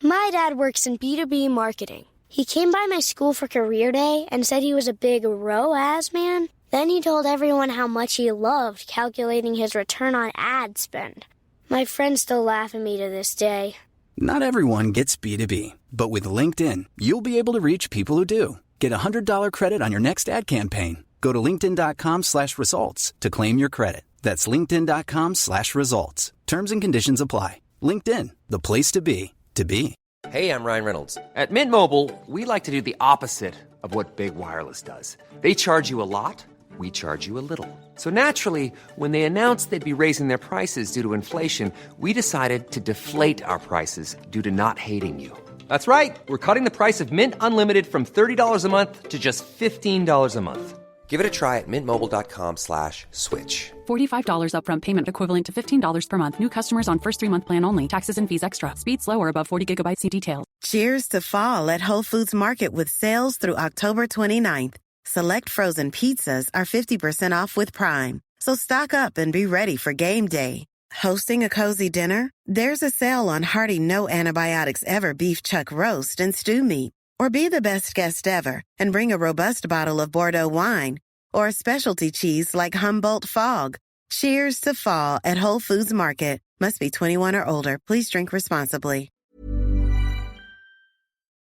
My dad works in B2B marketing. He came by my school for career day and said he was a big ROAS man. Then he told everyone how much he loved calculating his return on ad spend. My friends still laugh at me to this day. Not everyone gets B2B, but with LinkedIn, you'll be able to reach people who do. Get a $100 credit on your next ad campaign. Go to linkedin.com/results to claim your credit. That's linkedin.com/results. Terms and conditions apply. LinkedIn, the place to be, to be. Hey, I'm Ryan Reynolds. At Mint Mobile, we like to do the opposite of what Big Wireless does. They charge you a lot, we charge you a little. So naturally, when they announced they'd be raising their prices due to inflation, we decided to deflate our prices due to not hating you. That's right. We're cutting the price of Mint Unlimited from $30 a month to just $15 a month. Give it a try at mintmobile.com/switch. $45 upfront payment equivalent to $15 per month. New customers on first 3-month plan only. Taxes and fees extra. Speed slower above 40 gigabytes. See details. Cheers to fall at Whole Foods Market with sales through October 29th. Select frozen pizzas are 50% off with Prime. So stock up and be ready for game day. Hosting a cozy dinner? There's a sale on hearty no antibiotics ever beef chuck roast and stew meat. Or be the best guest ever and bring a robust bottle of Bordeaux wine or a specialty cheese like Humboldt Fog. Cheers to fall at Whole Foods Market. Must be 21 or older. Please drink responsibly.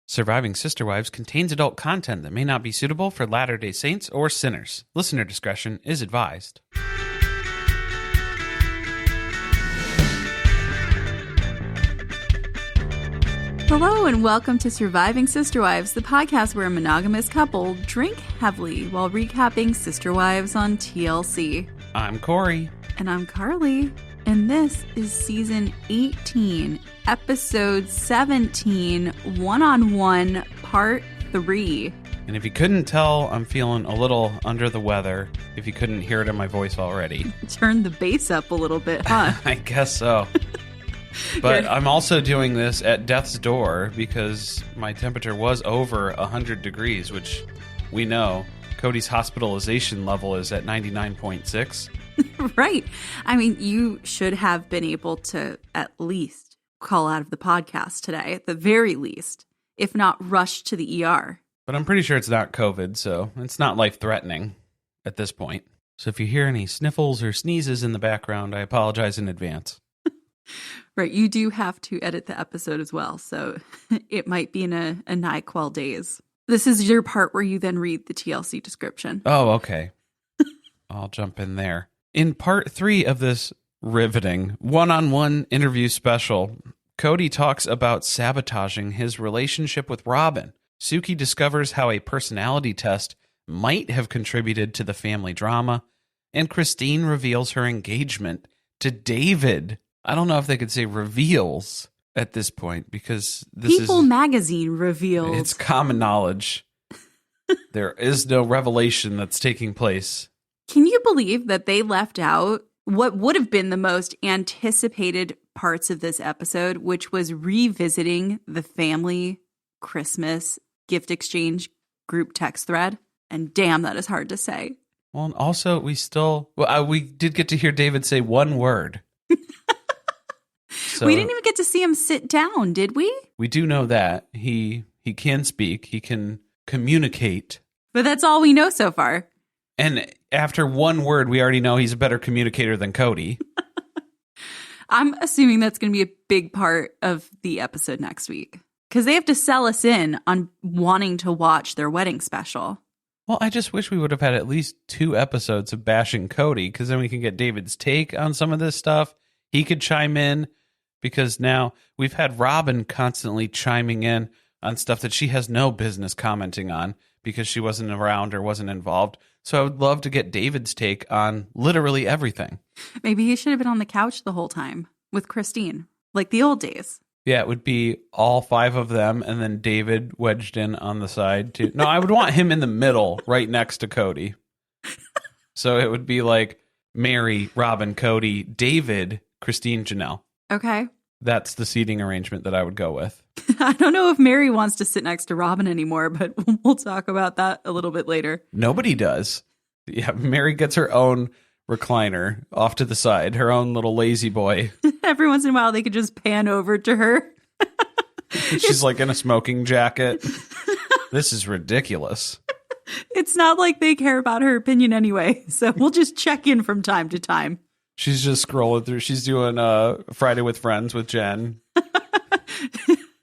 Surviving Sister Wives contains adult content that may not be suitable for Latter-day Saints or sinners. Listener discretion is advised. Hello and welcome to Surviving Sister Wives, the podcast where a monogamous couple drink heavily while recapping Sister Wives on TLC. I'm Corey. And I'm Carly. And this is season 18, episode 17, One-on-One, part 3. And if you couldn't tell, I'm feeling a little under the weather, if you couldn't hear it in my voice already. Turn the bass up a little bit, huh? I guess so. But I'm also doing this at death's door because my temperature was over 100 degrees, which we know Kody's hospitalization level is at 99.6. Right. I mean, you should have been able to at least call out of the podcast today, at the very least, if not rush to the ER. But I'm pretty sure it's not COVID, so it's not life-threatening at this point. So if you hear any sniffles or sneezes in the background, I apologize in advance. Right, you do have to edit the episode as well, so it might be in a NyQuil days. This is your part where you then read the TLC description. Oh, okay. I'll jump in there. In part 3 of this riveting one-on-one interview special, Kody talks about sabotaging his relationship with Robyn. Suki discovers how a personality test might have contributed to the family drama, and Christine reveals her engagement to David. I don't know if they could say reveals at this point because this People magazine reveals. It's common knowledge. There is no revelation that's taking place. Can you believe that they left out what would have been the most anticipated parts of this episode, which was revisiting the family Christmas gift exchange group text thread? And damn, that is hard to say. Well, and also we did get to hear David say one word. So, we didn't even get to see him sit down, did we? We do know that. He can speak. He can communicate. But that's all we know so far. And after one word, we already know he's a better communicator than Kody. I'm assuming that's going to be a big part of the episode next week. Because they have to sell us in on wanting to watch their wedding special. Well, I just wish we would have had at least 2 episodes of bashing Kody, because then we can get David's take on some of this stuff. He could chime in. Because now we've had Robyn constantly chiming in on stuff that she has no business commenting on because she wasn't around or wasn't involved. So I would love to get David's take on literally everything. Maybe he should have been on the couch the whole time with Christine, like the old days. Yeah, it would be all 5 of them and then David wedged in on the side too. No, I would want him in the middle right next to Kody. So it would be like Meri, Robyn, Kody, David, Christine, Janelle. Okay. That's the seating arrangement that I would go with. I don't know if Meri wants to sit next to Robyn anymore, but we'll talk about that a little bit later. Nobody does. Yeah, Meri gets her own recliner off to the side, her own little lazy boy. Every once in a while, they could just pan over to her. She's like in a smoking jacket. This is ridiculous. It's not like they care about her opinion anyway, so we'll just check in from time to time. She's just scrolling through. She's doing Friday with Friends with Jen.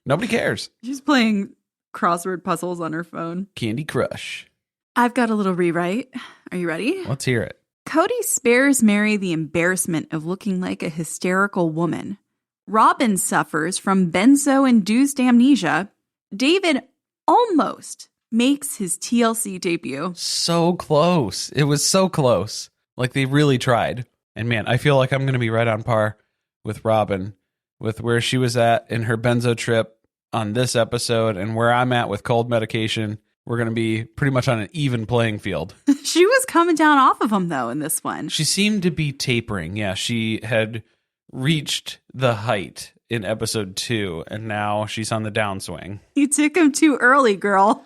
Nobody cares. She's playing crossword puzzles on her phone. Candy Crush. I've got a little rewrite. Are you ready? Let's hear it. Kody spares Meri the embarrassment of looking like a hysterical woman. Robyn suffers from benzo-induced amnesia. David almost makes his TLC debut. So close. It was so close. Like they really tried. And man, I feel like I'm going to be right on par with Robyn, with where she was at in her benzo trip on this episode and where I'm at with cold medication. We're going to be pretty much on an even playing field. She was coming down off of him, though, in this one. She seemed to be tapering. Yeah, she had reached the height in episode 2, and now she's on the downswing. You took him too early, girl.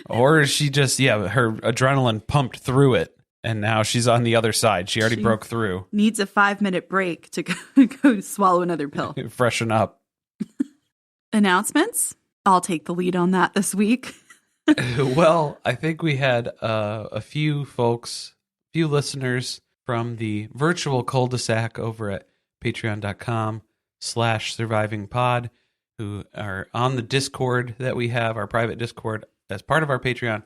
Or she just, her adrenaline pumped through it, and now she's on the other side. She already broke through. Needs a 5-minute break to go swallow another pill. Freshen up. Announcements? I'll take the lead on that this week. Well, I think we had a few listeners from the virtual cul-de-sac over at patreon.com/survivingpod who are on the Discord that we have, our private Discord, as part of our Patreon,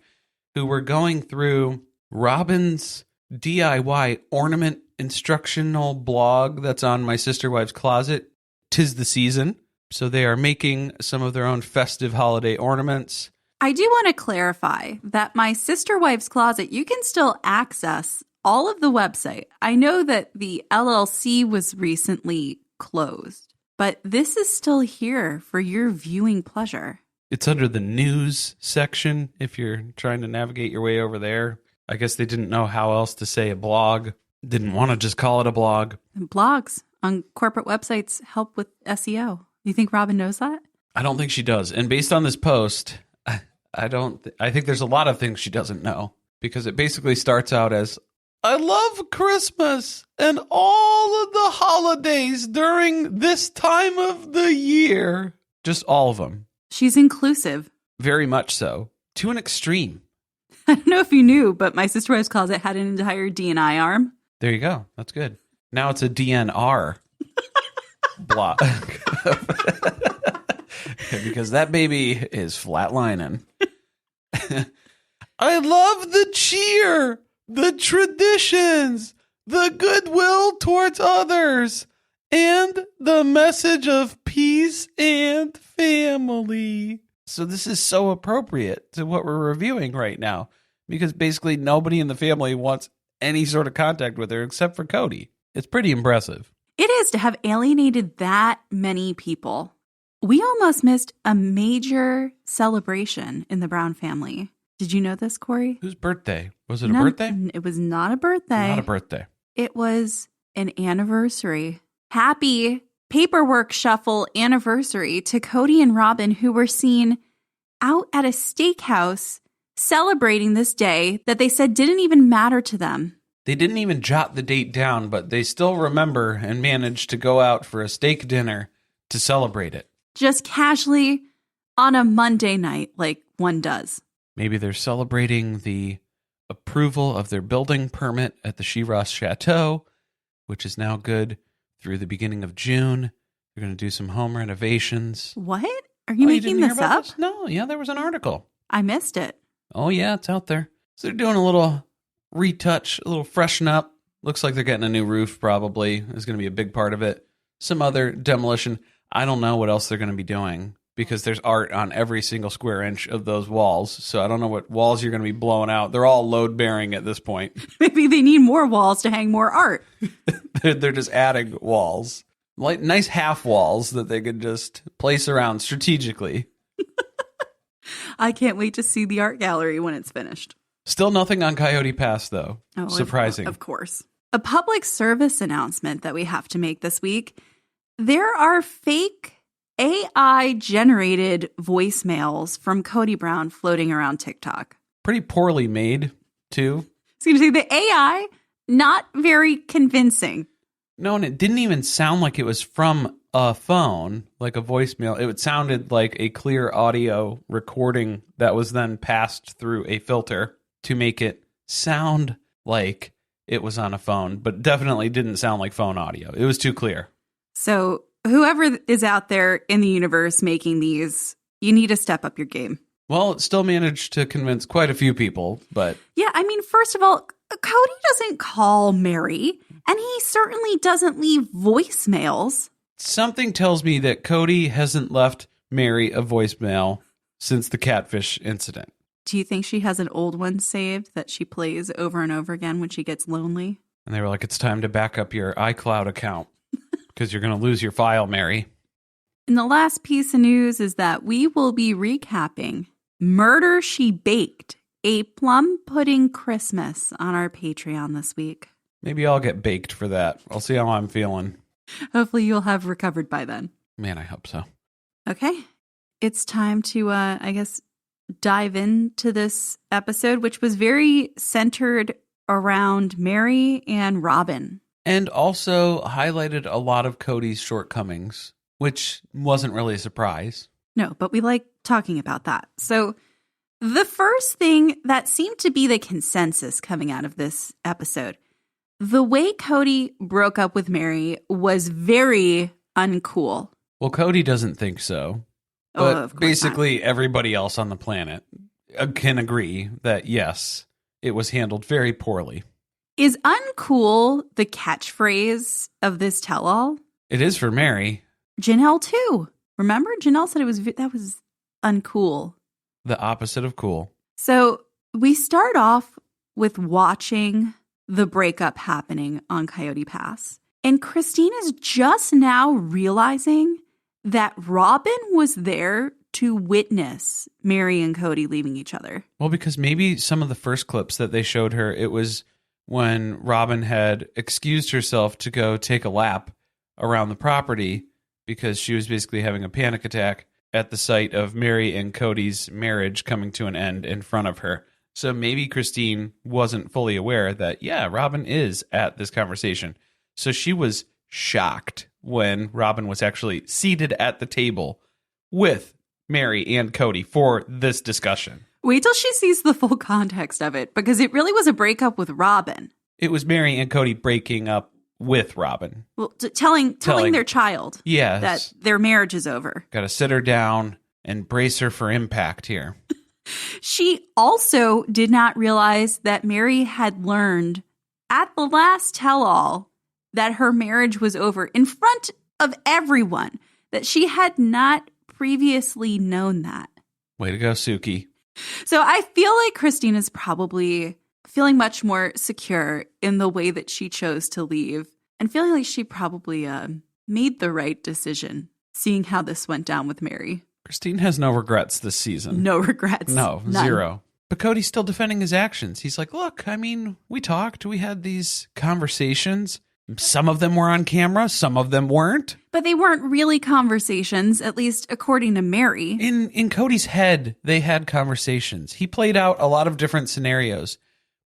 who were going through Robyn's DIY ornament instructional blog that's on My Sister Wives Closet. 'Tis the season. So they are making some of their own festive holiday ornaments. I do want to clarify that My Sister Wives Closet, you can still access all of the website. I know that the LLC was recently closed, but this is still here for your viewing pleasure. It's under the news section if you're trying to navigate your way over there. I guess they didn't know how else to say a blog. Didn't want to just call it a blog. Blogs on corporate websites help with SEO. You think Robyn knows that? I don't think she does. And based on this post, I think there's a lot of things she doesn't know, because it basically starts out as, I love Christmas and all of the holidays during this time of the year. Just all of them. She's inclusive. Very much so. To an extreme. I don't know if you knew, but My Sister Wives Closet had an entire D&I arm. There you go. That's good. Now it's a DNR. Block. Because that baby is flatlining. I love the cheer, the traditions, the goodwill towards others, and the message of peace and family. So this is so appropriate to what we're reviewing right now, because basically nobody in the family wants any sort of contact with her except for Kody. It's pretty impressive. It is to have alienated that many people. We almost missed a major celebration in the Brown family. Did you know this, Corey? Whose birthday? Was it a birthday? It was not a birthday. Not a birthday. It was an anniversary. Happy paperwork shuffle anniversary to Kody and Robyn, who were seen out at a steakhouse celebrating this day that they said didn't even matter to them. They didn't even jot the date down, but they still remember and managed to go out for a steak dinner to celebrate it. Just casually on a Monday night, like one does. Maybe they're celebrating the approval of their building permit at the Shiraz Chateau, which is now good through the beginning of June. They're going to do some home renovations. What? Are you making this up? This? No, yeah, there was an article. I missed it. Oh, yeah, it's out there. So they're doing a little retouch, a little freshen up. Looks like they're getting a new roof, probably. Is going to be a big part of it. Some other demolition. I don't know what else they're going to be doing, because there's art on every single square inch of those walls. So I don't know what walls you're going to be blowing out. They're all load-bearing at this point. Maybe they need more walls to hang more art. They're just adding walls. Like nice half walls that they could just place around strategically. I can't wait to see the art gallery when it's finished. Still nothing on Coyote Pass, though. Oh, surprising. Of course. A public service announcement that we have to make this week. There are fake AI-generated voicemails from Kody Brown floating around TikTok. Pretty poorly made, too. I was going to say the AI, not very convincing. No, and it didn't even sound like it was from a phone, like a voicemail. It sounded like a clear audio recording that was then passed through a filter to make it sound like it was on a phone, but definitely didn't sound like phone audio. It was too clear. So whoever is out there in the universe making these, you need to step up your game. Well, it still managed to convince quite a few people, but... Yeah, I mean, first of all, Kody doesn't call Meri, and he certainly doesn't leave voicemails. Something tells me that Kody hasn't left Meri a voicemail since the catfish incident. Do you think she has an old one saved that she plays over and over again when she gets lonely? And they were like, it's time to back up your iCloud account because you're going to lose your file, Meri. And the last piece of news is that we will be recapping Murder She Baked, a plum pudding Christmas on our Patreon this week. Maybe I'll get baked for that. I'll see how I'm feeling. Hopefully you'll have recovered by then. Man, I hope so. Okay. It's time to, dive into this episode, which was very centered around Meri and Robyn. And also highlighted a lot of Kody's shortcomings, which wasn't really a surprise. No, but we like talking about that. So the first thing that seemed to be the consensus coming out of this episode, the way Kody broke up with Meri was very uncool. Well, Kody doesn't think so. But basically everybody else on the planet can agree that, yes, it was handled very poorly. Is uncool the catchphrase of this tell-all? It is for Meri. Janelle, too. Remember? Janelle said that was uncool. The opposite of cool. So we start off with watching the breakup happening on Coyote Pass. And Christine is just now realizing that Robyn was there to witness Meri and Kody leaving each other. Well, because maybe some of the first clips that they showed her, it was when Robyn had excused herself to go take a lap around the property because she was basically having a panic attack at the sight of Meri and Kody's marriage coming to an end in front of her. So maybe Christine wasn't fully aware that, yeah, Robyn is at this conversation. So she was shocked when Robyn was actually seated at the table with Meri and Kody for this discussion. Wait till she sees the full context of it, because it really was a breakup with Robyn. It was Meri and Kody breaking up with Robyn. Well, telling their child that their marriage is over. Got to sit her down and brace her for impact here. She also did not realize that Meri had learned at the last tell-all that her marriage was over in front of everyone, that she had not previously known that. Way to go, Suki. So I feel like Christine is probably feeling much more secure in the way that she chose to leave and feeling like she probably made the right decision, seeing how this went down with Meri. Christine has no regrets this season. No regrets. No, None. Zero. But Cody's still defending his actions. He's like, look, I mean, we talked. We had these conversations. Some of them were on camera. Some of them weren't. But they weren't really conversations, at least according to Meri. In Cody's head, they had conversations. He played out a lot of different scenarios.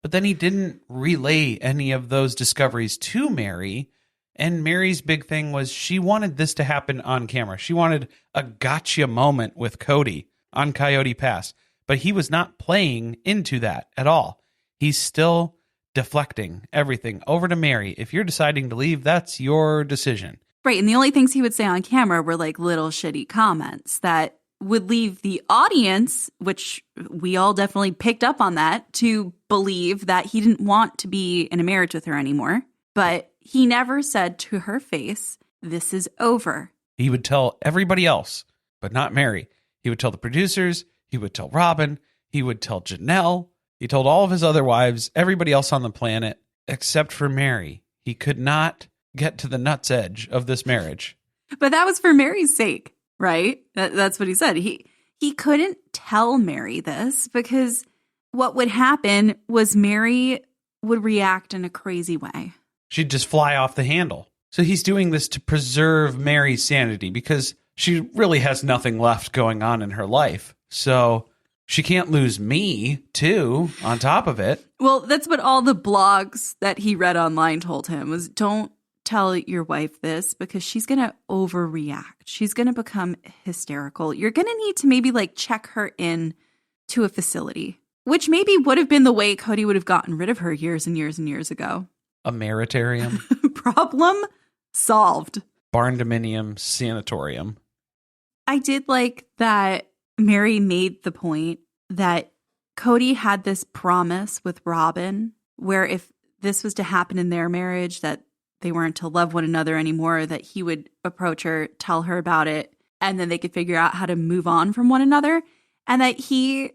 But then he didn't relay any of those discoveries to Meri. And Meri's big thing was she wanted this to happen on camera. She wanted a gotcha moment with Kody on Coyote Pass. But he was not playing into that at all. He's still deflecting everything over to Meri. If you're deciding to leave, that's your decision. Right. And the only things he would say on camera were like little shitty comments that would leave the audience, which we all definitely picked up on that, to believe that he didn't want to be in a marriage with her anymore. But he never said to her face, this is over. He would tell everybody else, but not Meri. He would tell the producers. He would tell Robyn. He would tell Janelle. He told all of his other wives, everybody else on the planet, except for Meri. He could not get to the nut's edge of this marriage. But that was for Meri's sake, right? That's what he said. He couldn't tell Meri this because what would happen was Meri would react in a crazy way. She'd just fly off the handle. So he's doing this to preserve Meri's sanity because she really has nothing left going on in her life. So she can't lose me, too, on top of it. Well, that's what all the blogs that he read online told him was don't tell your wife this because she's going to overreact. She's going to become hysterical. You're going to need to maybe like check her in to a facility, which maybe would have been the way Kody would have gotten rid of her years and years and years ago. A meritarium. Problem solved. Barn dominium sanatorium. I did like that Meri made the point that Kody had this promise with Robyn where if this was to happen in their marriage, that they weren't to love one another anymore, that he would approach her, tell her about it, and then they could figure out how to move on from one another. And that he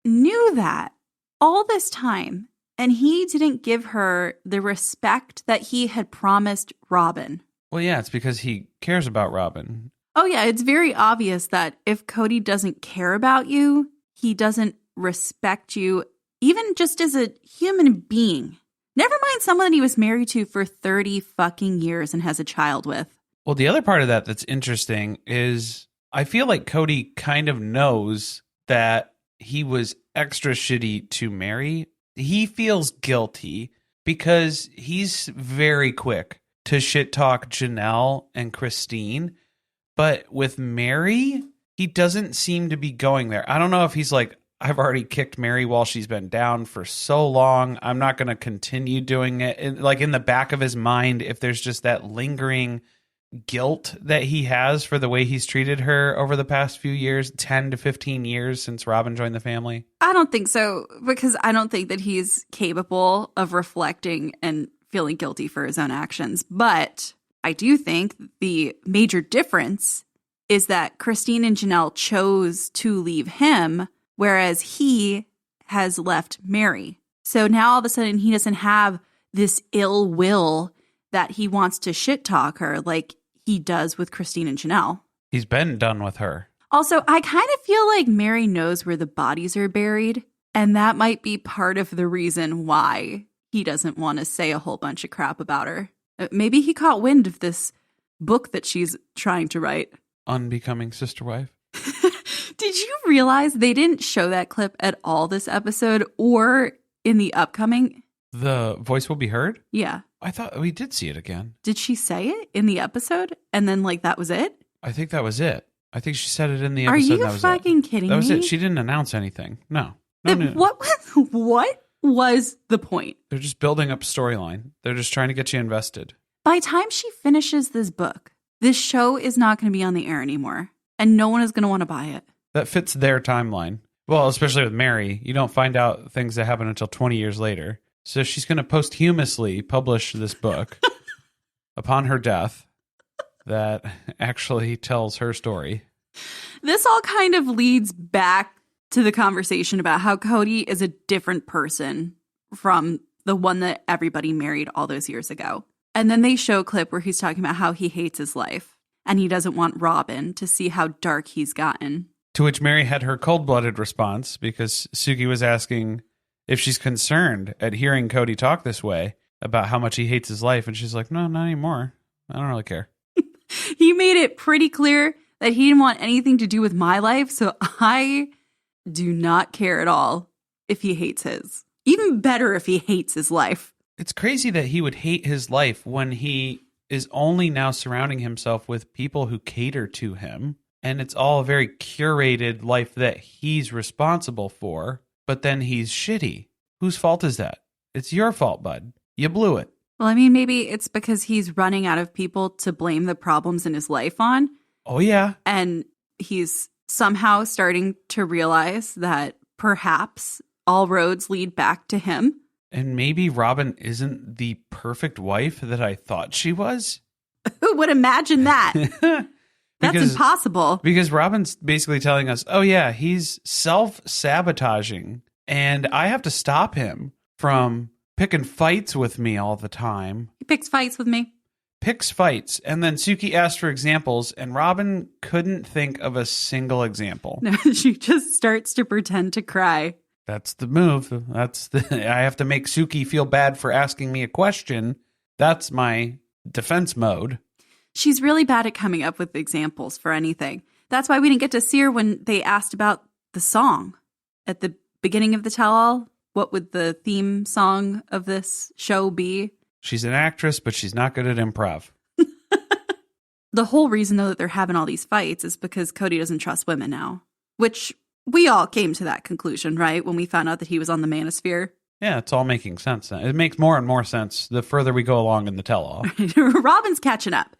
knew that all this time, and he didn't give her the respect that he had promised Robyn. Well, yeah, it's because he cares about Robyn. Oh, yeah, it's very obvious that if Kody doesn't care about you, he doesn't respect you, even just as a human being. Never mind someone that he was married to for 30 fucking years and has a child with. Well, the other part of that that's interesting is I feel like Kody kind of knows that he was extra shitty to Meri. He feels guilty because he's very quick to shit talk Janelle and Christine. But with Meri, he doesn't seem to be going there. I don't know if he's like, I've already kicked Meri while she's been down for so long. I'm not going to continue doing it. And like in the back of his mind, if there's just that lingering guilt that he has for the way he's treated her over the past few years, 10 to 15 years since Robyn joined the family. I don't think so, because I don't think that he's capable of reflecting and feeling guilty for his own actions. But I do think the major difference is that Christine and Janelle chose to leave him, whereas he has left Meri. So now all of a sudden he doesn't have this ill will that he wants to shit talk her like he does with Christine and Janelle. He's been done with her. Also, I kind of feel like Meri knows where the bodies are buried, and that might be part of the reason why he doesn't want to say a whole bunch of crap about her. Maybe he caught wind of this book that she's trying to write. Unbecoming sister wife. Did you realize they didn't show that clip at all this episode or in the upcoming? The voice will be heard? Yeah. I thought we did see it again. Did she say it in the episode? And then like that was it? I think that was it. I think she said it in the episode. Are you that was fucking kidding me? That was it. She didn't announce anything. No. No. What was the point? They're just building up storyline. They're just trying to get you invested. By the time she finishes this book, this show is not going to be on the air anymore. And no one is going to want to buy it. That fits their timeline. Well, especially with Meri. You don't find out things that happen until 20 years later. So she's going to posthumously publish this book upon her death that actually tells her story. This all kind of leads back to the conversation about how Kody is a different person from the one that everybody married all those years ago. And then they show a clip where he's talking about how he hates his life and he doesn't want Robyn to see how dark he's gotten. To which Meri had her cold-blooded response because Suki was asking if she's concerned at hearing Kody talk this way about how much he hates his life. And she's like, no, not anymore. I don't really care. He made it pretty clear that he didn't want anything to do with my life. So I do not care at all if he hates his. Even better if he hates his life. It's crazy that he would hate his life when he is only now surrounding himself with people who cater to him. And it's all a very curated life that he's responsible for. But then he's shitty. Whose fault is that? It's your fault, bud. You blew it. Well, I mean, maybe it's because he's running out of people to blame the problems in his life on. Oh, yeah. And he's somehow starting to realize that perhaps all roads lead back to him. And maybe Robyn isn't the perfect wife that I thought she was. Who would imagine that? That's impossible. Because Robyn's basically telling us, oh, yeah, he's self-sabotaging. And I have to stop him from picking fights with me all the time. He picks fights with me. Picks fights. And then Suki asked for examples, and Robyn couldn't think of a single example. No, she just starts to pretend to cry. That's the move. I have to make Suki feel bad for asking me a question. That's my defense mode. She's really bad at coming up with examples for anything. That's why we didn't get to see her when they asked about the song. At the beginning of the tell-all, what would the theme song of this show be? She's an actress, but she's not good at improv. The whole reason, though, that they're having all these fights is because Kody doesn't trust women now, which we all came to that conclusion, right? When we found out that he was on the manosphere. Yeah, it's all making sense. It makes more and more sense the further we go along in the tell-all. Robyn's catching up,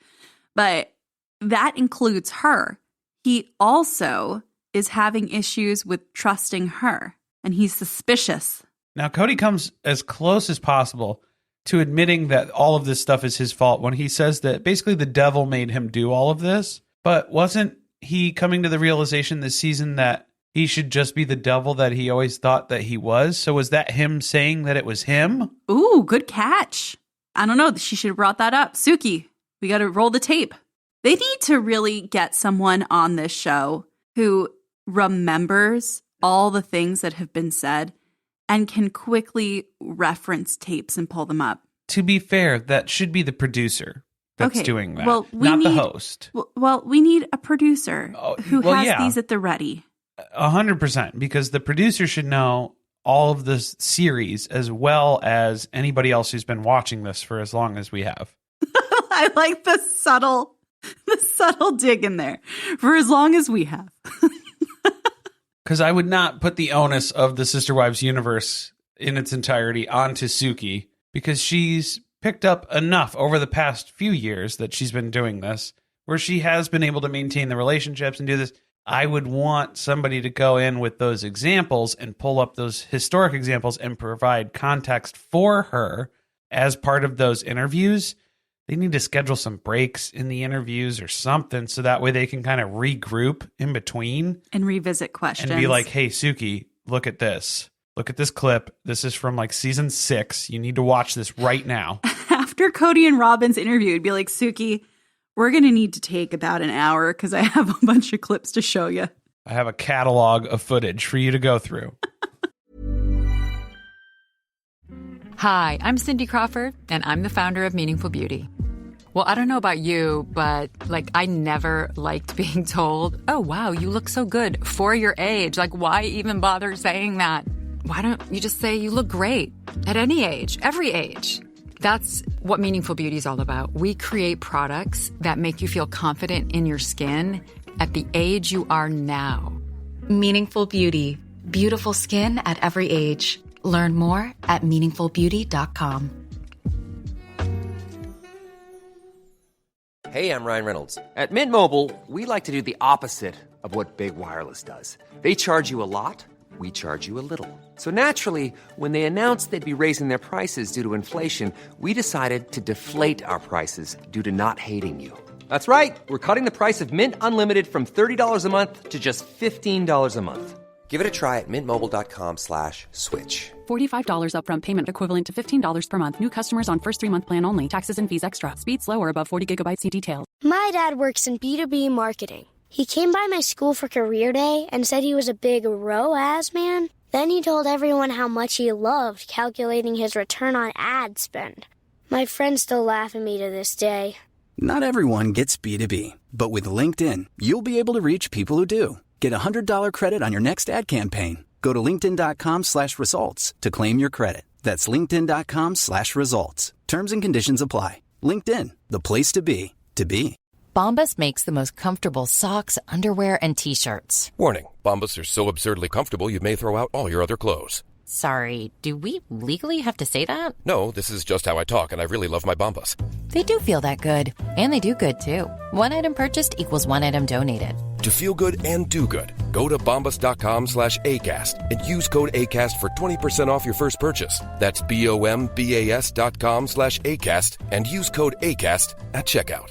but that includes her. He also is having issues with trusting her, and he's suspicious. Now, Kody comes as close as possible to admitting that all of this stuff is his fault when he says that basically the devil made him do all of this. But wasn't he coming to the realization this season that he should just be the devil that he always thought that he was? So was that him saying that it was him? Ooh, good catch. I don't know. She should have brought that up. Suki, we got to roll the tape. They need to really get someone on this show who remembers all the things that have been said and can quickly reference tapes and pull them up. To be fair, that should be the producer that's doing that, well, not the host. Well, we need a producer who has these at the ready. 100%, because the producer should know all of this series as well as anybody else who's been watching this for as long as we have. I like the subtle dig in there. For as long as we have. Because I would not put the onus of the Sister Wives universe in its entirety onto Suki, because she's picked up enough over the past few years that she's been doing this, where she has been able to maintain the relationships and do this. I would want somebody to go in with those examples and pull up those historic examples and provide context for her as part of those interviews. They need to schedule some breaks in the interviews or something so that way they can kind of regroup in between. And revisit questions. And be like, hey, Suki, look at this. Look at this clip. This is from like season 6. You need to watch this right now. After Kody and Robyn's interview, it'd be like, Suki, we're going to need to take about an hour because I have a bunch of clips to show you. I have a catalog of footage for you to go through. Hi, I'm Cindy Crawford, and I'm the founder of Meaningful Beauty. Well, I don't know about you, but I never liked being told, oh, wow, you look so good for your age. Why even bother saying that? Why don't you just say you look great at any age, every age? That's what Meaningful Beauty is all about. We create products that make you feel confident in your skin at the age you are now. Meaningful Beauty. Beautiful skin at every age. Learn more at meaningfulbeauty.com. Hey, I'm Ryan Reynolds. At Mint Mobile, we like to do the opposite of what Big Wireless does. They charge you a lot, we charge you a little. So naturally, when they announced they'd be raising their prices due to inflation, we decided to deflate our prices due to not hating you. That's right. We're cutting the price of Mint Unlimited from $30 a month to just $15 a month. Give it a try at mintmobile.com/switch. $45 upfront payment equivalent to $15 per month. New customers on first 3-month plan only. Taxes and fees extra. Speed slower above 40 gigabytes. See details. My dad works in B2B marketing. He came by my school for career day and said he was a big ROAS man. Then he told everyone how much he loved calculating his return on ad spend. My friends still laugh at me to this day. Not everyone gets B2B, but with LinkedIn, you'll be able to reach people who do. Get a $100 credit on your next ad campaign. Go to linkedin.com/results to claim your credit. That's linkedin.com/results. Terms and conditions apply. LinkedIn, the place to be, to be. Bombas makes the most comfortable socks, underwear, and T-shirts. Warning, Bombas are so absurdly comfortable you may throw out all your other clothes. Sorry, do we legally have to say that? No, this is just how I talk, and I really love my Bombas. They do feel that good. And they do good, too. One item purchased equals one item donated. To feel good and do good, go to bombas.com/ACAST and use code ACAST for 20% off your first purchase. That's BOMBAS.com/ACAST and use code ACAST at checkout.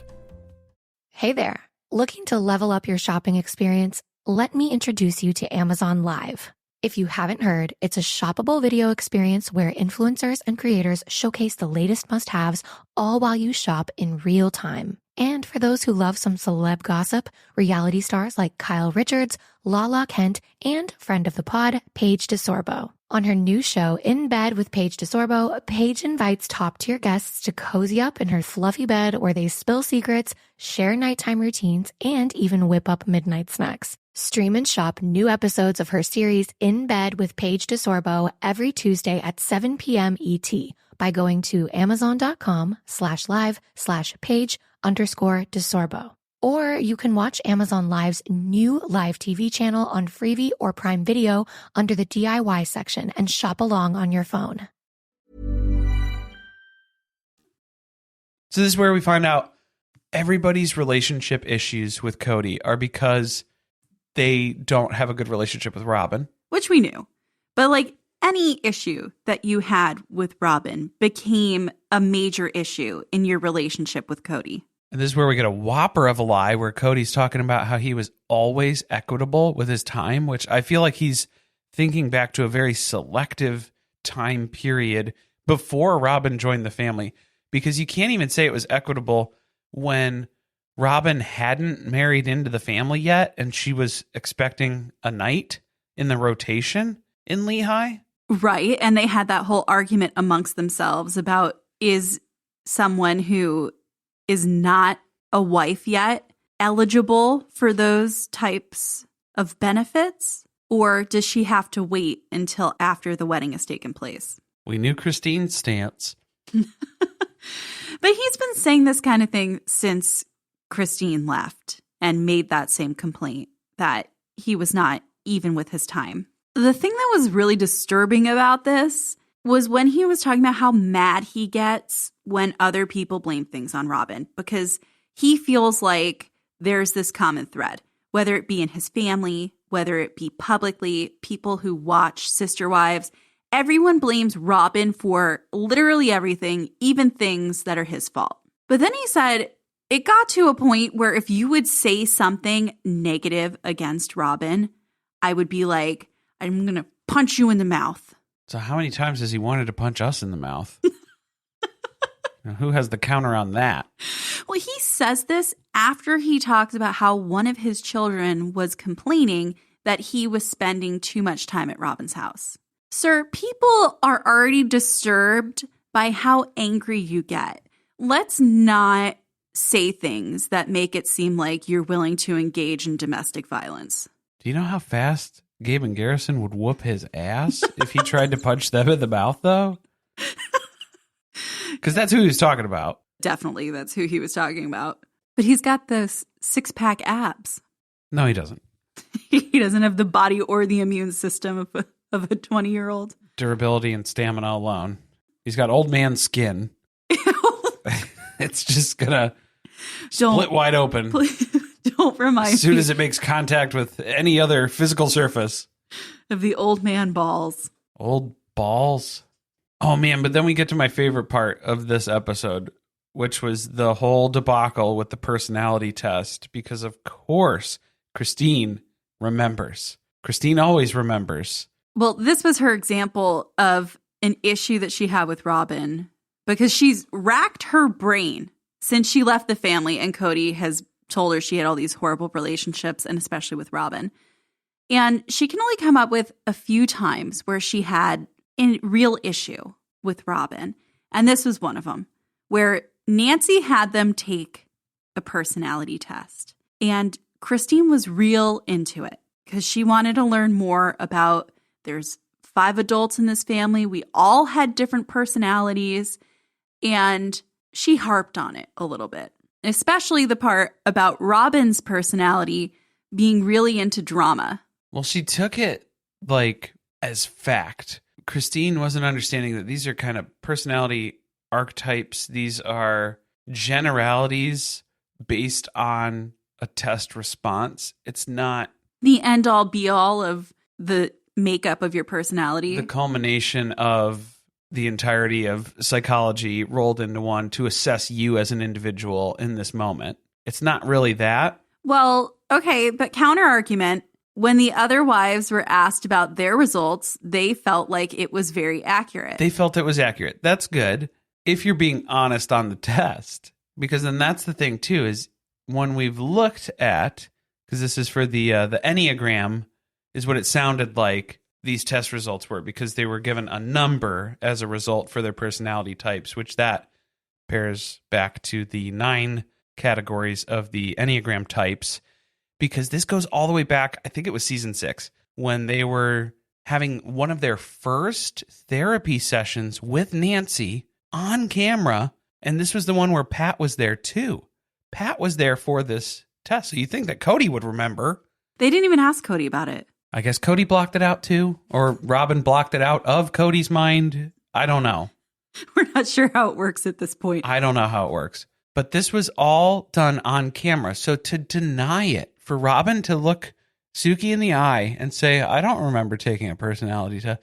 Hey there. Looking to level up your shopping experience? Let me introduce you to Amazon Live. If you haven't heard, it's a shoppable video experience where influencers and creators showcase the latest must-haves all while you shop in real time. And for those who love some celeb gossip, reality stars like Kyle Richards, Lala Kent, and friend of the pod, Paige DeSorbo. On her new show, In Bed with Paige DeSorbo, Paige invites top-tier guests to cozy up in her fluffy bed where they spill secrets, share nighttime routines, and even whip up midnight snacks. Stream and shop new episodes of her series In Bed with Paige DeSorbo every Tuesday at 7 p.m. ET, by going to amazon.com/live/page_DeSorbo. Or you can watch Amazon Live's new live TV channel on Freevee or Prime Video under the DIY section and shop along on your phone. So this is where we find out everybody's relationship issues with Kody are because they don't have a good relationship with Robyn. Which we knew. But like any issue that you had with Robyn became a major issue in your relationship with Kody. And this is where we get a whopper of a lie where Cody's talking about how he was always equitable with his time, which I feel like he's thinking back to a very selective time period before Robyn joined the family. Because you can't even say it was equitable when Robyn hadn't married into the family yet and she was expecting a knight in the rotation in Lehigh. Right. And they had that whole argument amongst themselves about, is someone who is not a wife yet eligible for those types of benefits? Or does she have to wait until after the wedding has taken place? We knew Christine's stance. But he's been saying this kind of thing since Christine left and made that same complaint that he was not even with his time. The thing that was really disturbing about this was when he was talking about how mad he gets when other people blame things on Robyn, because he feels like there's this common thread, whether it be in his family, whether it be publicly, people who watch Sister Wives. Everyone blames Robyn for literally everything, even things that are his fault. But then he said it got to a point where if you would say something negative against Robyn, I would be like, I'm going to punch you in the mouth. So how many times has he wanted to punch us in the mouth? Now, who has the counter on that? Well, he says this after he talks about how one of his children was complaining that he was spending too much time at Robyn's house. Sir, people are already disturbed by how angry you get. Let's not say things that make it seem like you're willing to engage in domestic violence. Do you know how fast Gabe and Garrison would whoop his ass if he tried to punch them in the mouth, though? Because that's who he was talking about. Definitely, that's who he was talking about. But he's got those six-pack abs. No, he doesn't. He doesn't have the body or the immune system of a 20-year-old. Durability and stamina alone. He's got old man skin. It's just going to split wide open. Please, don't remind me. As soon as it makes contact with any other physical surface. Of the old man balls. Old balls. Oh, man. But then we get to my favorite part of this episode, which was the whole debacle with the personality test. Because, of course, Christine remembers. Christine always remembers. Well, this was her example of an issue that she had with Robyn, because she's racked her brain since she left the family and Kody has told her she had all these horrible relationships, and especially with Robyn. And she can only come up with a few times where she had a real issue with Robyn. And this was one of them, where Nancy had them take a personality test. And Christine was real into it because she wanted to learn more about, there's 5 adults in this family. We all had different personalities. And she harped on it a little bit, especially the part about Robyn's personality being really into drama. Well, she took it like as fact. Christine wasn't understanding that these are kind of personality archetypes. These are generalities based on a test response. It's not the end all be all of the makeup of your personality. The culmination of the entirety of psychology rolled into one to assess you as an individual in this moment. It's not really that. Well, okay, but counter argument, when the other wives were asked about their results, they felt like it was very accurate. They felt it was accurate. That's good if you're being honest on the test. Because then that's the thing too, is when we've looked at, because this is for the Enneagram, is what it sounded like these test results were, because they were given a number as a result for their personality types, which that pairs back to the 9 categories of the Enneagram types, because this goes all the way back, I think it was season 6, when they were having one of their first therapy sessions with Nancy on camera. And this was the one where Pat was there too. Pat was there for this test. So you think that Kody would remember. They didn't even ask Kody about it. I guess Kody blocked it out too. Or Robyn blocked it out of Cody's mind. I don't know. We're not sure how it works at this point. I don't know how it works. But this was all done on camera. So to deny it, for Robyn to look Suki in the eye and say, I don't remember taking a personality test.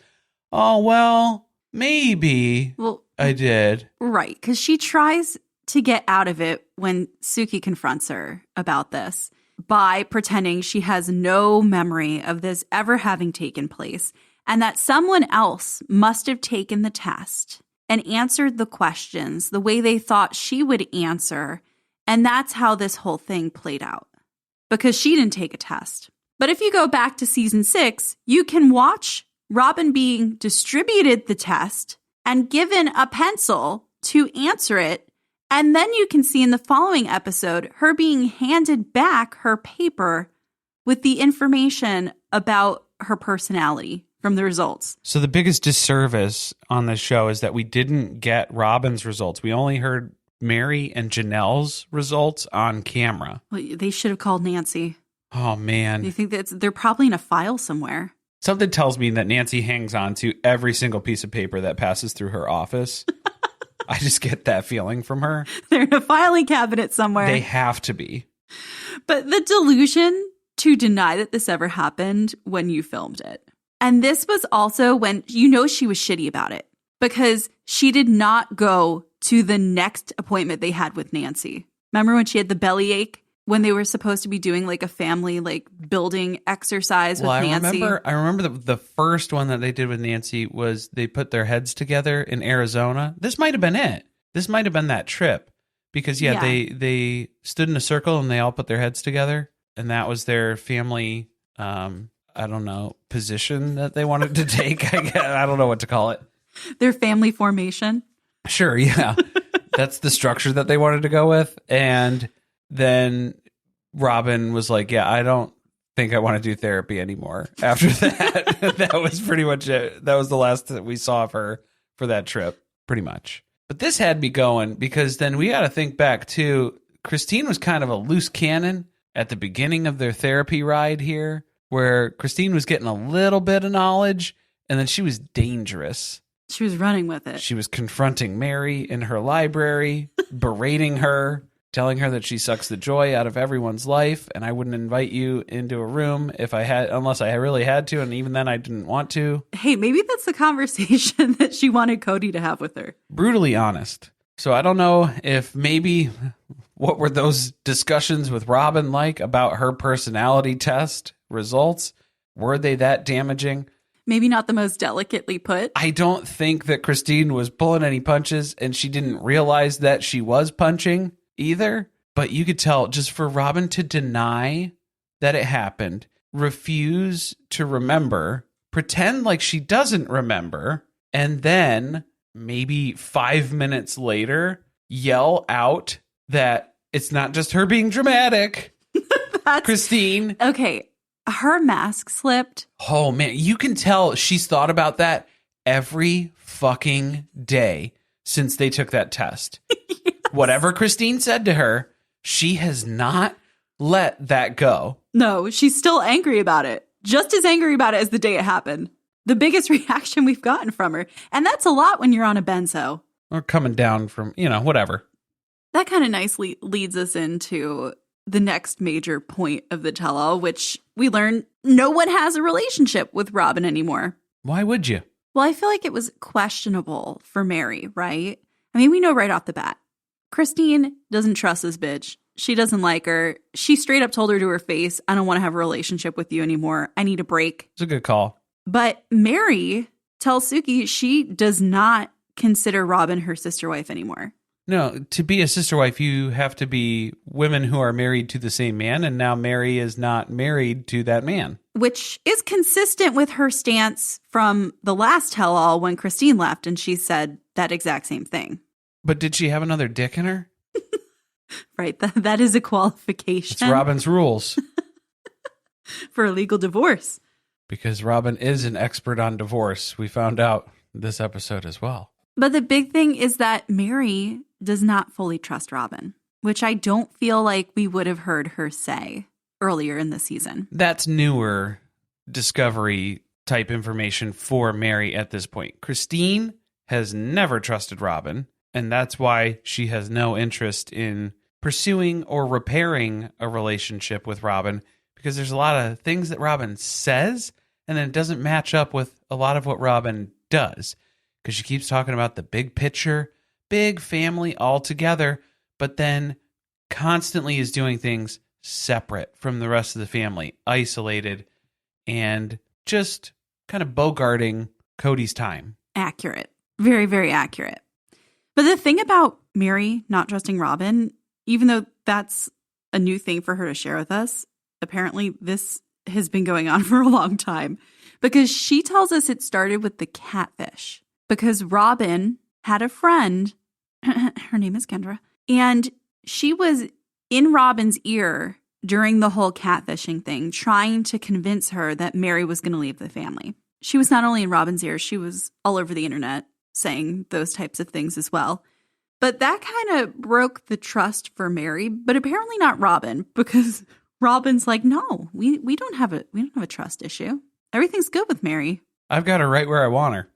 Oh, well, maybe I did. Right, because she tries to get out of it when Suki confronts her about this by pretending she has no memory of this ever having taken place and that someone else must have taken the test and answered the questions the way they thought she would answer. And that's how this whole thing played out, because she didn't take a test. But if you go back to season 6, you can watch Robyn being distributed the test and given a pencil to answer it. And then you can see in the following episode, her being handed back her paper with the information about her personality from the results. So the biggest disservice on this show is that we didn't get Robyn's results. We only heard Meri and Janelle's results on camera. Well, they should have called Nancy. Oh, man. You think they're probably in a file somewhere. Something tells me that Nancy hangs on to every single piece of paper that passes through her office. I just get that feeling from her. They're in a filing cabinet somewhere. They have to be. But the delusion to deny that this ever happened when you filmed it. And this was also when she was shitty about it, because she did not go to the next appointment they had with Nancy. Remember when she had the bellyache when they were supposed to be doing like a family building exercise with Nancy? I remember the first one that they did with Nancy was they put their heads together in Arizona. This might have been it. This might have been that trip, because they stood in a circle and they all put their heads together, and that was their family position that they wanted to take. I don't know what to call it. Their family formation. Sure, yeah. That's the structure that they wanted to go with. And then Robyn was like, yeah, I don't think I want to do therapy anymore. After that, that was pretty much it. That was the last that we saw of her for that trip, pretty much. But this had me going, because then we got to think back to Christine was kind of a loose cannon at the beginning of their therapy ride here, where Christine was getting a little bit of knowledge, and then she was dangerous. She was running with it. She was confronting Meri in her library, berating her, telling her that she sucks the joy out of everyone's life, and I wouldn't invite you into a room unless I really had to, and even then I didn't want to. Hey, maybe that's the conversation that she wanted Kody to have with her. Brutally honest. So I don't know if maybe what were those discussions with Robyn like about her personality test results? Were they that damaging? Maybe not the most delicately put. I don't think that Christine was pulling any punches, and she didn't realize that she was punching either. But you could tell, just for Robyn to deny that it happened, refuse to remember, pretend like she doesn't remember, and then maybe 5 minutes later yell out that it's not just her being dramatic. Christine. Okay. Her mask slipped. Oh, man. You can tell she's thought about that every fucking day since they took that test. Yes. Whatever Christine said to her, she has not let that go. No, she's still angry about it. Just as angry about it as the day it happened. The biggest reaction we've gotten from her. And that's a lot when you're on a benzo. Or coming down from, whatever. That kind of nicely leads us into the next major point of the tell-all, which we learn no one has a relationship with Robyn anymore. Why would you? Well, I feel like it was questionable for Meri, right? I mean, we know right off the bat. Christine doesn't trust this bitch. She doesn't like her. She straight up told her to her face, I don't want to have a relationship with you anymore. I need a break. It's a good call. But Meri tells Suki she does not consider Robyn her sister wife anymore. No, to be a sister wife, you have to be women who are married to the same man, and now Meri is not married to that man. Which is consistent with her stance from the last tell-all when Christine left, and she said that exact same thing. But did she have another dick in her? Right, that is a qualification. It's Robyn's rules. For a legal divorce. Because Robyn is an expert on divorce. We found out this episode as well. But the big thing is that Meri does not fully trust Robyn, which I don't feel like we would have heard her say earlier in the season. That's newer Discovery type information for Meri at this point. Christine has never trusted Robyn, and that's why she has no interest in pursuing or repairing a relationship with Robyn, because there's a lot of things that Robyn says, and then it doesn't match up with a lot of what Robyn does, because she keeps talking about the big picture, big family all together, but then constantly is doing things separate from the rest of the family, isolated, and just kind of bogarting Kody's time. Accurate. Very, very accurate. But the thing about Meri not trusting Robyn, even though that's a new thing for her to share with us, apparently this has been going on for a long time, because she tells us it started with the catfish. Because Robyn had a friend, her name is Kendra, and she was in Robyn's ear during the whole catfishing thing, trying to convince her that Meri was going to leave the family. She was not only in Robyn's ear, she was all over the internet saying those types of things as well. But that kind of broke the trust for Meri, but apparently not Robyn, because Robyn's like, no, we don't have a trust issue. Everything's good with Meri. I've got her right where I want her.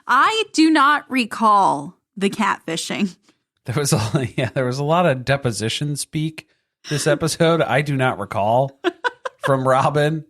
I do not recall the catfishing. There was a lot of deposition speak this episode. I do not recall from Robyn,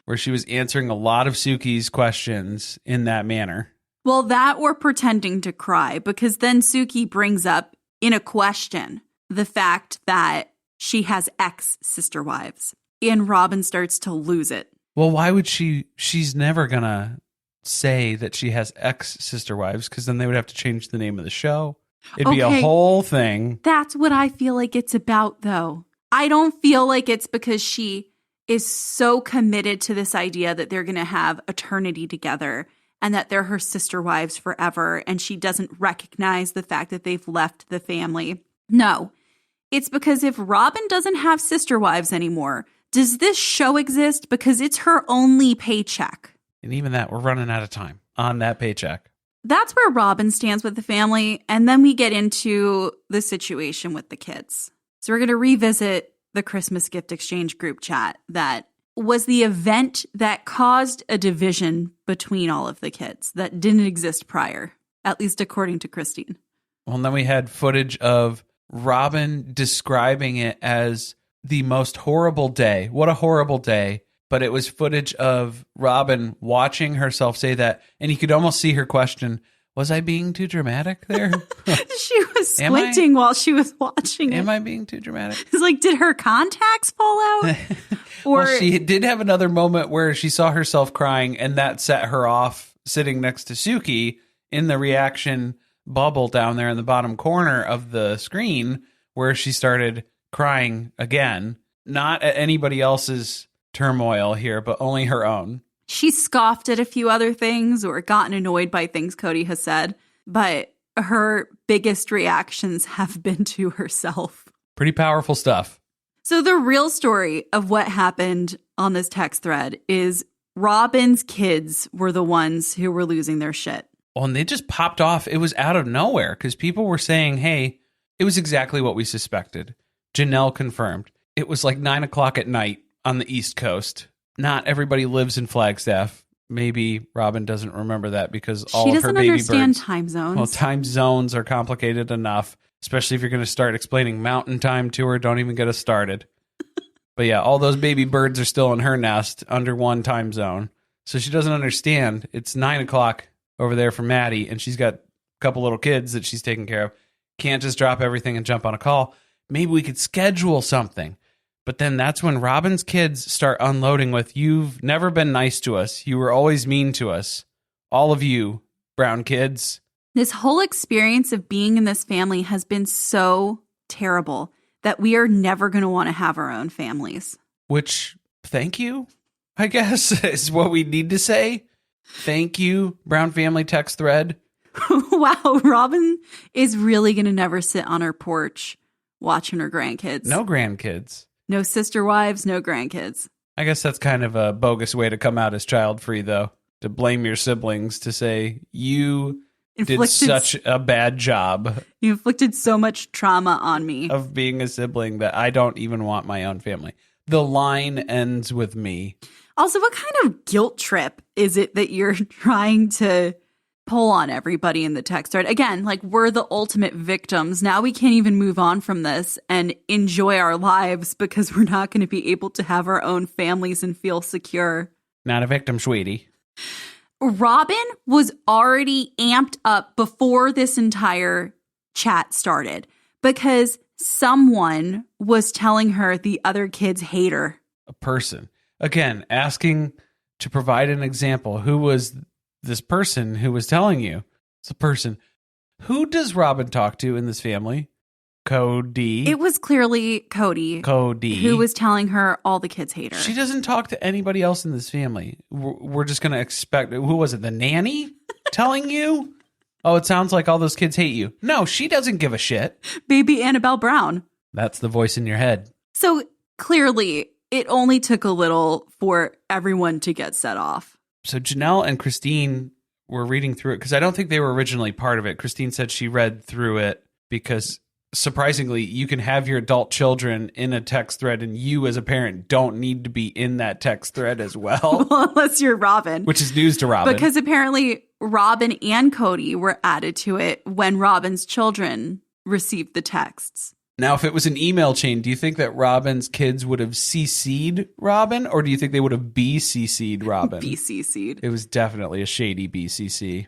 where she was answering a lot of Suki's questions in that manner. Well, that or pretending to cry, because then Suki brings up in a question the fact that she has ex-sister wives, and Robyn starts to lose it. Well, why would she's never gonna say that she has ex-sister wives, because then they would have to change the name of the show. It'd be a whole thing. That's what I feel like it's about, though. I don't feel like it's because she is so committed to this idea that they're going to have eternity together and that they're her sister wives forever, and she doesn't recognize the fact that they've left the family. No, it's because if Robyn doesn't have sister wives anymore, does this show exist? Because it's her only paycheck. And even that, we're running out of time on that paycheck. That's where Robyn stands with the family, and then we get into the situation with the kids. So we're going to revisit the Christmas gift exchange group chat that was the event that caused a division between all of the kids that didn't exist prior, at least according to Christine. Well, and then we had footage of Robyn describing it as the most horrible day. What a horrible day. But it was footage of Robyn watching herself say that, and you could almost see her question, was I being too dramatic there? She was squinting while she was watching it. Am I being too dramatic? It's like, did her contacts fall out? Well, she did have another moment where she saw herself crying, and that set her off sitting next to Suki in the reaction bubble down there in the bottom corner of the screen, where she started crying again, not at anybody else's turmoil here, but only her own. She scoffed at a few other things or gotten annoyed by things Kody has said, but her biggest reactions have been to herself. Pretty powerful stuff. So the real story of what happened on this text thread is Robyn's kids were the ones who were losing their shit. Well, and they just popped off. It was out of nowhere because people were saying, hey, it was exactly what we suspected. Janelle confirmed. It was like 9 o'clock at night on the East Coast. Not everybody lives in Flagstaff. Maybe Robyn doesn't remember that because all of her baby birds. She doesn't understand time zones. Well, time zones are complicated enough, especially if you're going to start explaining mountain time to her. Don't even get us started. But yeah, all those baby birds are still in her nest under one time zone. So she doesn't understand. It's 9 o'clock over there for Maddie, and she's got a couple little kids that she's taking care of. Can't just drop everything and jump on a call. Maybe we could schedule something. But then that's when Robyn's kids start unloading with, you've never been nice to us. You were always mean to us. All of you, brown kids. This whole experience of being in this family has been so terrible that we are never going to want to have our own families. Which, thank you, I guess, is what we need to say. Thank you, brown family text thread. Wow, Robyn is really going to never sit on her porch watching her grandkids. No grandkids. No sister wives, no grandkids. I guess that's kind of a bogus way to come out as child-free, though. To blame your siblings, to say, you did such a bad job. You inflicted so much trauma on me. Of being a sibling that I don't even want my own family. The line ends with me. Also, what kind of guilt trip is it that you're trying to pull on everybody in the text thread? Again, like, we're the ultimate victims. Now we can't even move on from this and enjoy our lives because we're not going to be able to have our own families and feel secure. Not a victim, sweetie. Robyn was already amped up before this entire chat started because someone was telling her the other kids hate her. A person. Again, asking to provide an example. Who was this person who was telling you? It's a person. Who does Robyn talk to in this family? Kody. It was clearly Kody. Who was telling her all the kids hate her. She doesn't talk to anybody else in this family. We're just going to expect... Who was it? The nanny telling you? Oh, it sounds like all those kids hate you. No, she doesn't give a shit. Baby Annabelle Brown. That's the voice in your head. So clearly, it only took a little for everyone to get set off. So Janelle and Christine were reading through it because I don't think they were originally part of it. Christine said she read through it because... Surprisingly, you can have your adult children in a text thread and you as a parent don't need to be in that text thread as well. Well, unless you're Robyn. Which is news to Robyn. Because apparently Robyn and Kody were added to it when Robyn's children received the texts. Now, if it was an email chain, do you think that Robyn's kids would have CC'd Robyn or do you think they would have BCC'd Robyn? BCC'd. It was definitely a shady BCC.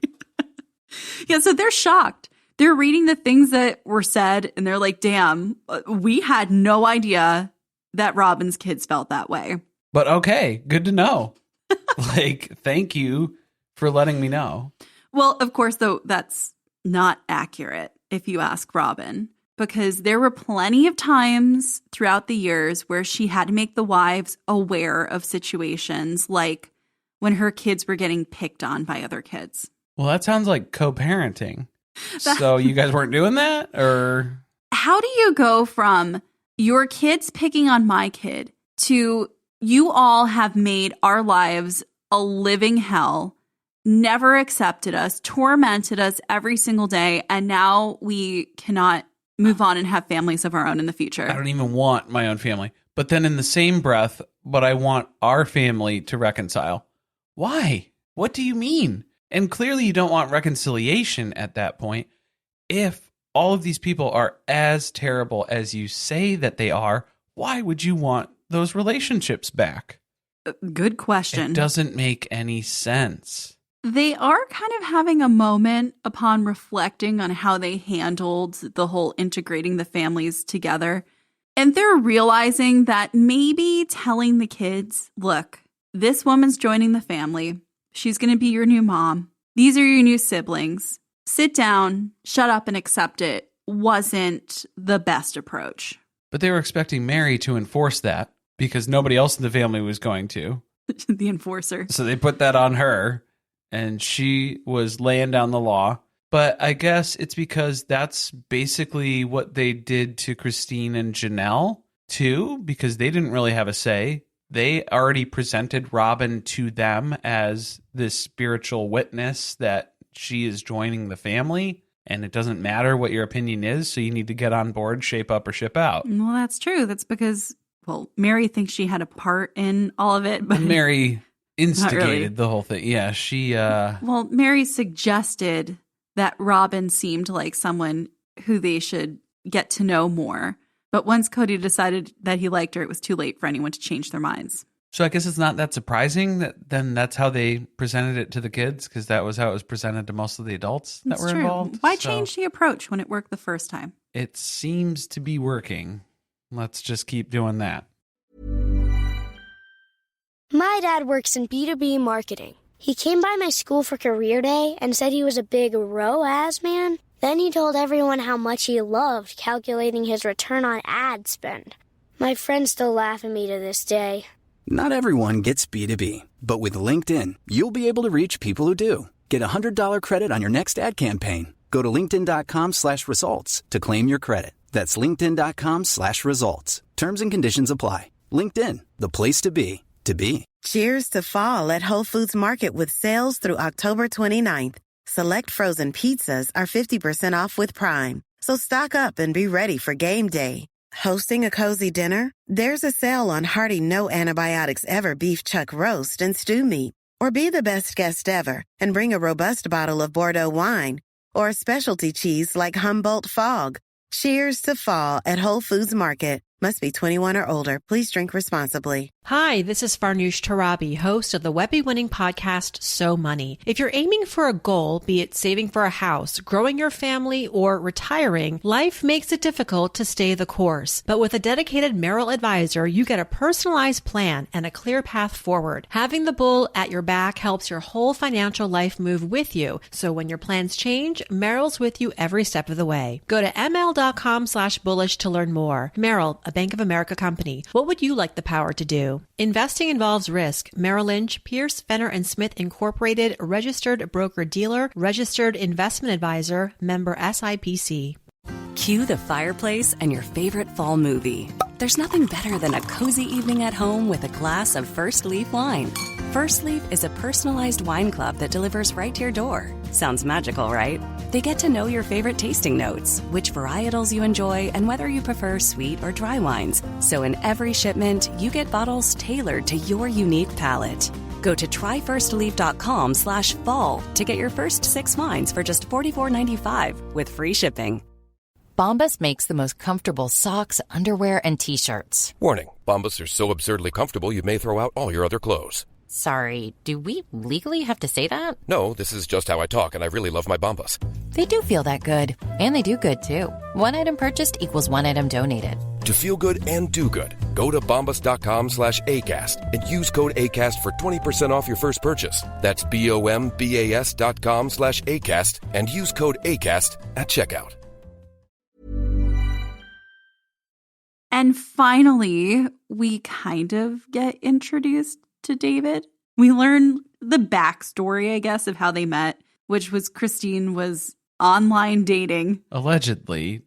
Yeah, so they're shocked. They're reading the things that were said, and they're like, damn, we had no idea that Robyn's kids felt that way. But okay, good to know. Like, thank you for letting me know. Well, of course, though, that's not accurate if you ask Robyn, because there were plenty of times throughout the years where she had to make the wives aware of situations like when her kids were getting picked on by other kids. Well, that sounds like co-parenting. So you guys weren't doing that? Or how do you go from your kids picking on my kid to you all have made our lives a living hell, never accepted us, tormented us every single day, and now we cannot move on and have families of our own in the future? I don't even want my own family. But then in the same breath, but I want our family to reconcile. Why? What do you mean? And clearly you don't want reconciliation at that point. If all of these people are as terrible as you say that they are, why would you want those relationships back? Good question. It doesn't make any sense. They are kind of having a moment upon reflecting on how they handled the whole integrating the families together. And they're realizing that maybe telling the kids, look, this woman's joining the family. She's going to be your new mom. These are your new siblings. Sit down, shut up, and accept it wasn't the best approach. But they were expecting Meri to enforce that because nobody else in the family was going to. The enforcer. So they put that on her, and she was laying down the law. But I guess it's because that's basically what they did to Christine and Janelle, too, because they didn't really have a say. They already presented Robyn to them as this spiritual witness that she is joining the family, and it doesn't matter what your opinion is, so you need to get on board, shape up, or ship out. Well, that's true. That's because, well, Meri thinks she had a part in all of it. But Meri instigated the whole thing. Yeah, she... Well, Meri suggested that Robyn seemed like someone who they should get to know more. But once Kody decided that he liked her, it was too late for anyone to change their minds. So I guess it's not that surprising that then that's how they presented it to the kids, because that was how it was presented to most of the adults that were involved. Why change the approach when it worked the first time? It seems to be working. Let's just keep doing that. My dad works in B2B marketing. He came by my school for career day and said he was a big ROAS man. Then he told everyone how much he loved calculating his return on ad spend. My friends still laugh at me to this day. Not everyone gets B2B, but with LinkedIn, you'll be able to reach people who do. Get a $100 credit on your next ad campaign. Go to linkedin.com/results to claim your credit. That's linkedin.com/results. Terms and conditions apply. LinkedIn, the place to be, to be. Cheers to fall at Whole Foods Market with sales through October 29th. Select frozen pizzas are 50% off with Prime. So stock up and be ready for game day. Hosting a cozy dinner? There's a sale on hearty no antibiotics ever beef chuck roast and stew meat. Or be the best guest ever and bring a robust bottle of Bordeaux wine or a specialty cheese like Humboldt Fog. Cheers to fall at Whole Foods Market. Must be 21 or older. Please drink responsibly. Hi, this is Farnoosh Torabi, host of the Webby-winning podcast, So Money. If you're aiming for a goal, be it saving for a house, growing your family, or retiring, life makes it difficult to stay the course. But with a dedicated Merrill advisor, you get a personalized plan and a clear path forward. Having the bull at your back helps your whole financial life move with you. So when your plans change, Merrill's with you every step of the way. Go to ml.com/bullish to learn more. Merrill, a Bank of America company. What would you like the power to do? Investing involves risk. Merrill Lynch, Pierce, Fenner & Smith Incorporated, registered broker-dealer, registered investment advisor, member SIPC. Cue the fireplace and your favorite fall movie. There's nothing better than a cozy evening at home with a glass of First Leaf wine. First Leaf is a personalized wine club that delivers right to your door. Sounds magical, right? They get to know your favorite tasting notes, which varietals you enjoy, and whether you prefer sweet or dry wines. So in every shipment, you get bottles tailored to your unique palate. Go to tryfirstleaf.com/fall to get your first 6 wines for just $44.95 with free shipping. Bombas makes the most comfortable socks, underwear, and T-shirts. Warning, Bombas are so absurdly comfortable you may throw out all your other clothes. Sorry, do we legally have to say that? No, this is just how I talk, and I really love my Bombas. They do feel that good. And they do good, too. One item purchased equals one item donated. To feel good and do good, go to bombas.com/ACAST and use code ACAST for 20% off your first purchase. That's BOMBAS.com/ACAST and use code ACAST at checkout. And finally, we kind of get introduced to David. We learn the backstory, I guess, of how they met, which was Christine was online dating. Allegedly.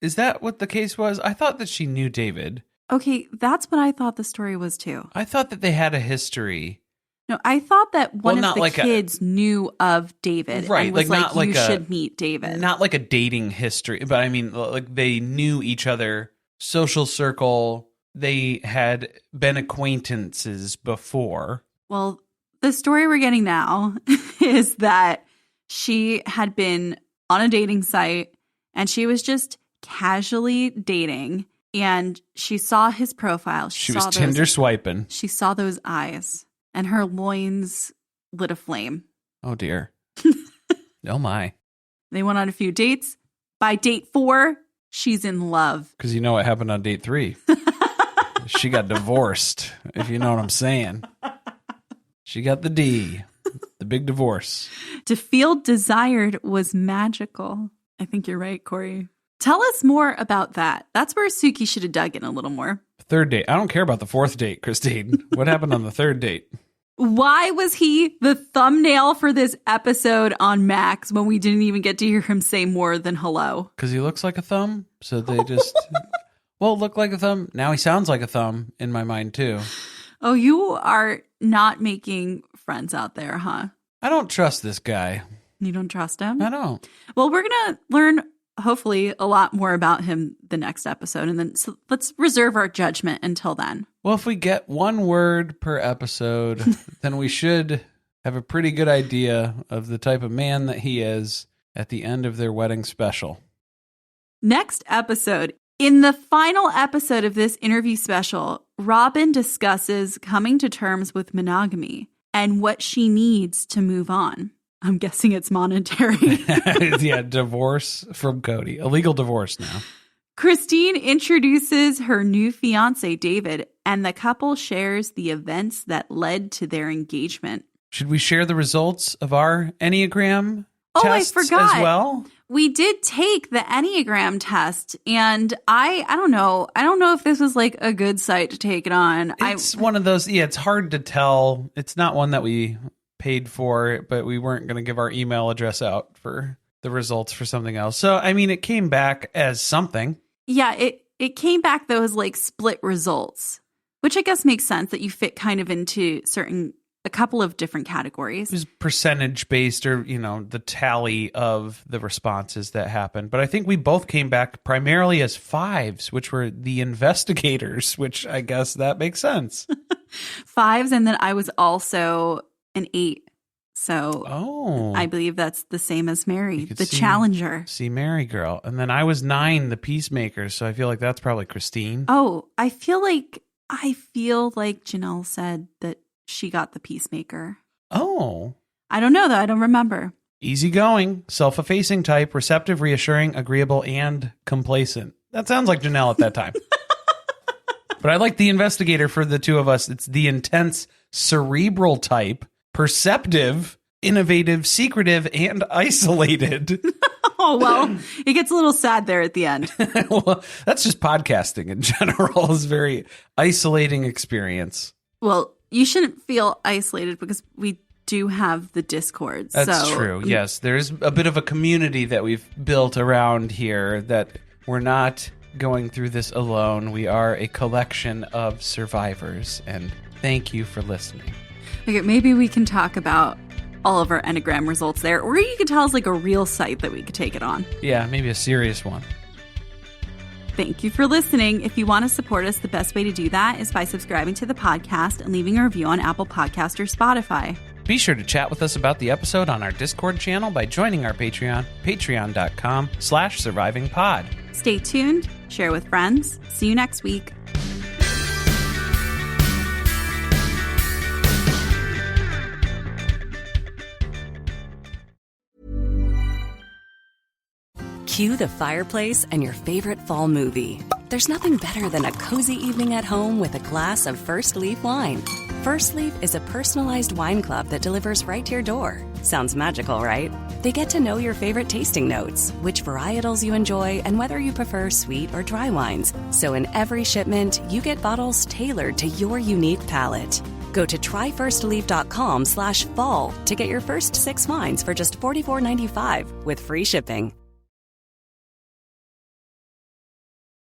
Is that what the case was? I thought that she knew David. Okay, that's what I thought the story was too. I thought that they had a history. No, I thought that one of the kids knew of David, right? And was you should meet David. Not like a dating history, but I mean, like they knew each other, social circle. They had been acquaintances before. Well, the story we're getting now is that she had been on a dating site and she was just casually dating, and she saw his profile. She was Tinder swiping. She saw those eyes, and her loins lit aflame. Oh, dear. Oh, my. They went on a few dates. By date 4, she's in love. Because you know what happened on date 3. She got divorced, if you know what I'm saying. She got the D, the big divorce. To feel desired was magical. I think you're right, Corey. Tell us more about that. That's where Suki should have dug in a little more. Third date. I don't care about the 4th date, Christine. What happened on the 3rd date? Why was he the thumbnail for this episode on Max when we didn't even get to hear him say more than hello? Because he looks like a thumb. So they just... Well, look like a thumb. Now he sounds like a thumb in my mind, too. Oh, you are not making friends out there, huh? I don't trust this guy. You don't trust him? I don't. Well, we're going to learn, hopefully, a lot more about him the next episode. And then so let's reserve our judgment until then. Well, if we get one word per episode, then we should have a pretty good idea of the type of man that he is at the end of their wedding special. Next episode. In the final episode of this interview special, Robyn discusses coming to terms with monogamy and what she needs to move on. I'm guessing it's monetary. Yeah, divorce from Kody. A legal divorce now. Christine introduces her new fiancé, David, and the couple shares the events that led to their engagement. Should we share the results of our Enneagram tests I forgot. as well? We did take the Enneagram test, and I don't know. I don't know if this was like a good site to take it on. It's one of those, it's hard to tell. It's not one that we paid for, but we weren't going to give our email address out for the results for something else. So, I mean, it came back as something. Yeah, it came back, though, as like split results, which I guess makes sense that you fit kind of into certain a couple of different categories. It was percentage based, or, the tally of the responses that happened. But I think we both came back primarily as 5s, which were the investigators, which I guess that makes sense. 5s, and then I was also an 8. So I believe that's the same as Meri, the challenger. See Meri girl. And then I was 9, the peacemaker. So I feel like that's probably Christine. Oh, I feel like Janelle said that she got the peacemaker. Oh. I don't know, though. I don't remember. Easygoing, self-effacing type, receptive, reassuring, agreeable, and complacent. That sounds like Janelle at that time. But I like the investigator for the two of us. It's the intense, cerebral type, perceptive, innovative, secretive, and isolated. Oh, well, it gets a little sad there at the end. Well, that's just podcasting in general. It's a very isolating experience. Well, you shouldn't feel isolated because we do have the Discord. That's true. Yes, there's a bit of a community that we've built around here, that we're not going through this alone. We are a collection of survivors, and thank you for listening. Okay, maybe we can talk about all of our Enneagram results there, or you could tell us like a real site that we could take it on. Yeah, maybe a serious one. Thank you for listening. If you want to support us, the best way to do that is by subscribing to the podcast and leaving a review on Apple Podcast or Spotify. Be sure to chat with us about the episode on our Discord channel by joining our Patreon, patreon.com/survivingpod. Stay tuned, share with friends. See you next week. Cue the fireplace and your favorite fall movie. There's nothing better than a cozy evening at home with a glass of First Leaf wine. First Leaf is a personalized wine club that delivers right to your door. Sounds magical, right? They get to know your favorite tasting notes, which varietals you enjoy, and whether you prefer sweet or dry wines. So in every shipment, you get bottles tailored to your unique palate. Go to tryfirstleaf.com/fall to get your first 6 wines for just $44.95 with free shipping.